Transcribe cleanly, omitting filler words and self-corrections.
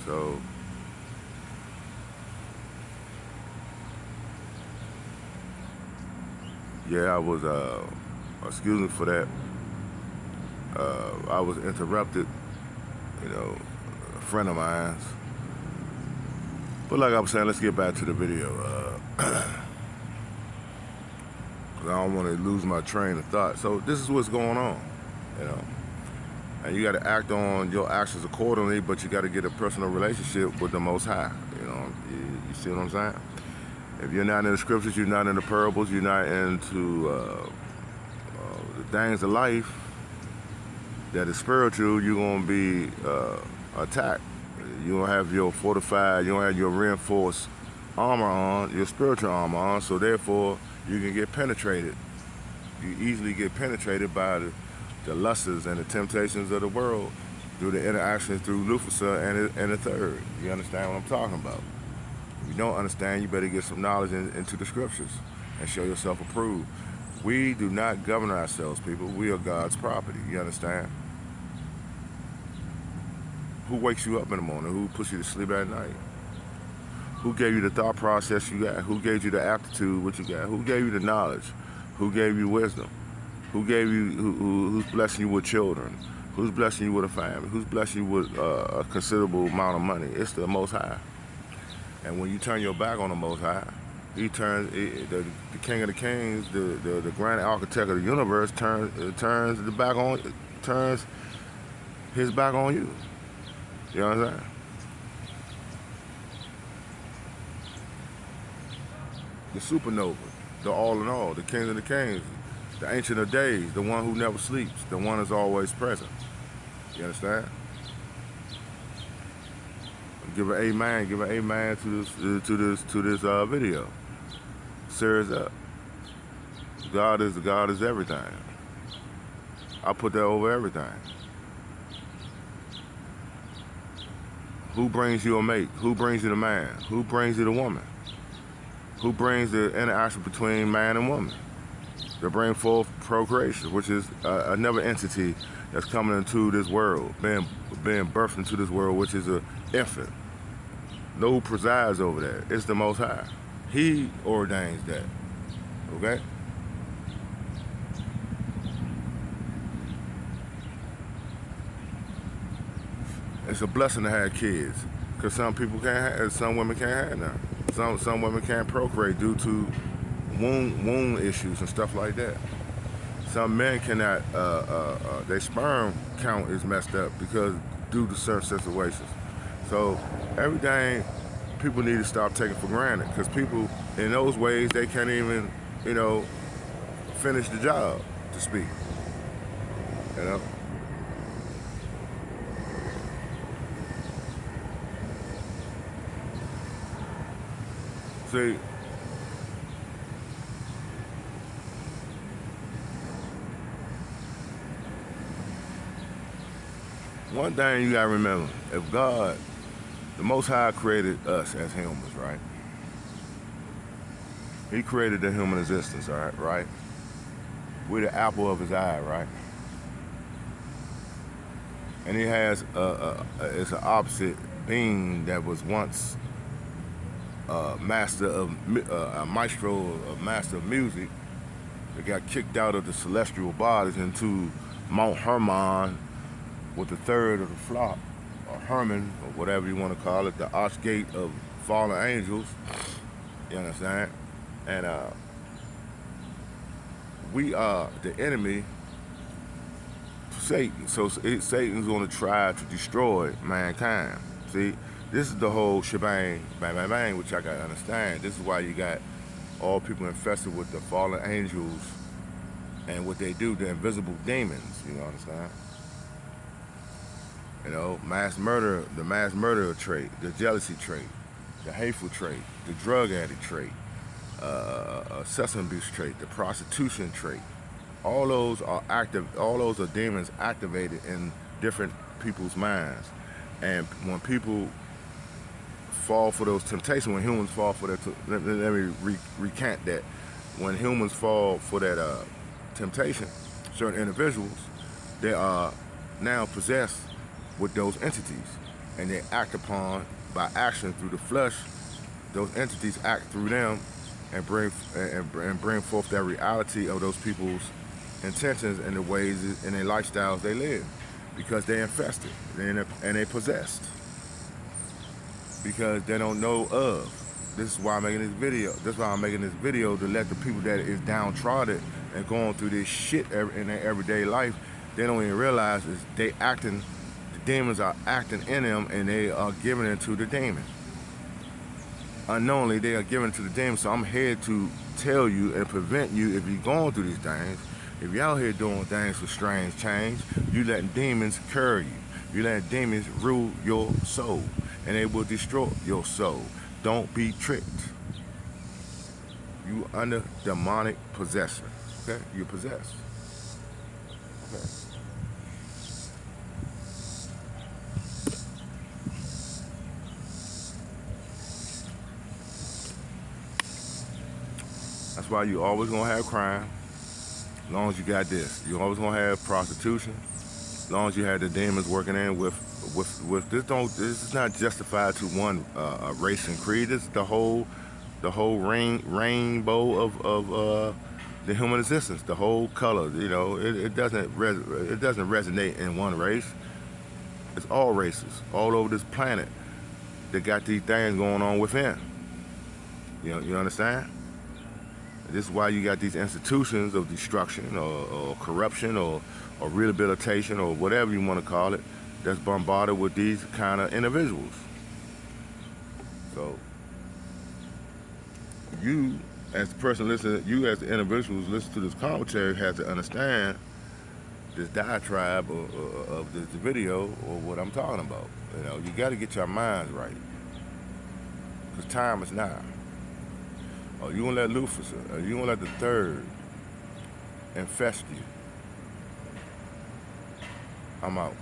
So yeah, I was excuse me for that. I was interrupted, you know, a friend of mine's. But like I was saying, let's get back to the video. 'Cause I don't want to lose my train of thought. So this is what's going on, you know. And you got to act on your actions accordingly, but you got to get a personal relationship with the Most High. You see what I'm saying? If you're not in the scriptures, you're not in the parables, you're not into the things of life that is spiritual, you're going to be attacked. You don't have your fortified, you don't have your reinforced armor on, your spiritual armor on, so therefore you can get penetrated. You easily get penetrated by the lusts and the temptations of the world through the interactions through Lucifer and the third. You understand what I'm talking about? If you don't understand, you better get some knowledge into the scriptures and show yourself approved. We do not govern ourselves, people. We are God's property. You understand? Who wakes you up in the morning? Who puts you to sleep at night? Who gave you the thought process you got? Who gave you the aptitude, what you got? Who gave you the knowledge? Who gave you wisdom? Who gave you? Who's blessing you with children? Who's blessing you with a family? Who's blessing you with a considerable amount of money? It's the Most High. And when you turn your back on the Most High, He turns the King of the Kings, the grand architect of the universe, turns his back on you. You know what I'm saying? The supernova, the all in all, the King of the Kings, the Ancient of Days, the one who never sleeps, the one that's always present. You understand? Give an amen. Give an amen to this video. Serious up. God is everything. I put that over everything. Who brings you a mate? Who brings you the man? Who brings you the woman? Who brings the interaction between man and woman? To bring forth procreation, which is another entity that's coming into this world, being birthed into this world, which is an infant. Know who presides over that? It's the Most High. He ordains that. Okay? It's a blessing to have kids, because some people can't have, some women can't have none. Some women can't procreate due to wound issues and stuff like that. Some men cannot, their sperm count is messed up because due to certain situations. So everything people need to stop taking for granted, because people in those ways, they can't even, finish the job, to speak. You know? See, one thing you gotta remember, if God, the Most High created us as humans, right? He created the human existence, all right? We're the apple of His eye, right? And He has it's an opposite being that was once a maestro, a master of music, that got kicked out of the celestial bodies into Mount Hermon with the third of the flock, or Hermon, or whatever you want to call it, the archgate of fallen angels. You understand? And we are the enemy to Satan. So Satan's going to try to destroy mankind. See, this is the whole shebang, bang, bang, bang, which I got to understand. This is why you got all people infested with the fallen angels and what they do, the invisible demons. You understand? Mass murder, the mass murderer trait, the jealousy trait, the hateful trait, the drug addict trait, substance abuse trait, the prostitution trait. All those are active. All those are demons activated in different people's minds. And when people fall for those temptations, when humans fall for that, let me recant that. When humans fall for that temptation, certain individuals, they are now possessed with those entities. and they act upon by action through the flesh. Those entities act through them and bring forth that reality of those people's intentions and the ways and their lifestyles they live, because they're infested and they possessed, because they don't know of. This is why I'm making this video. That's why I'm making this video, to let the people that is downtrodden and going through this shit in their everyday life, they don't even realize is they acting. The demons are acting in them, and they are giving it to the demon. Unknowingly, they are giving it to the demon. So I'm here to tell you and prevent you, if you're going through these things, if you're out here doing things for strange change, you letting demons carry you. You letting demons rule your soul, and they will destroy your soul. Don't be tricked. You under demonic possession. Okay? You're possessed. Okay. That's why you always gonna have crime. As long as you got this, you always gonna have prostitution. As long as you have the demons working in with this. This is not justified to one race and creed. This is the whole rainbow of the human existence. The whole color. You know, it doesn't resonate in one race. It's all races all over this planet that got these things going on within. You understand? This is why you got these institutions of destruction or corruption or rehabilitation or whatever you want to call it, that's bombarded with these kind of individuals. So you, as the person listening, you as the individuals listen to this commentary, has to understand this diatribe of this video or what I'm talking about. You know, you got to get your minds right, because time is now. Oh, you gonna let Lucifer, you gonna let the third infest you? I'm out.